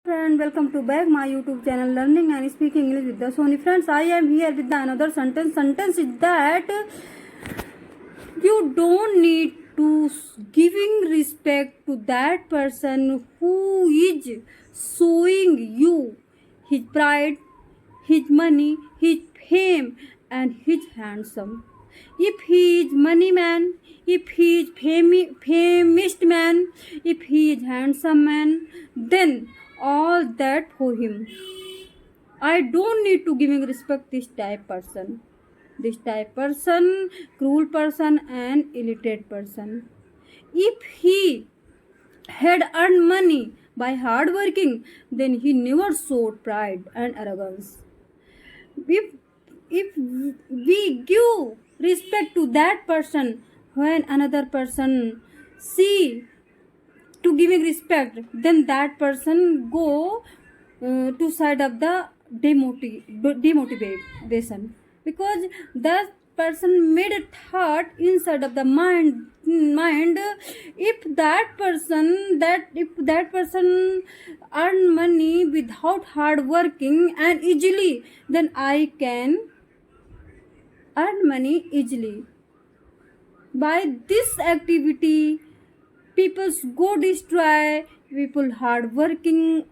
Friend, welcome to back my YouTube channel Learning and Speaking English with the Sony. Friends, I am here with the another sentence. Sentence is that you don't need to giving respect to that person who is showing you his pride, his money, his fame, and his handsome. If he is money man, if he is famous man, if he is handsome man, then all that for him. I don't need to giving respect this type person. This type person, cruel person and illiterate person. If he had earned money by hard working, then he never showed pride and arrogance. If if we give respect to that person when another person see to giving respect, then that person go to side of the demotivation, because that person made a thought inside of the mind. If that person earn money without hard working and easily, then I can earn money easily. By this activity, people go destroy people hard working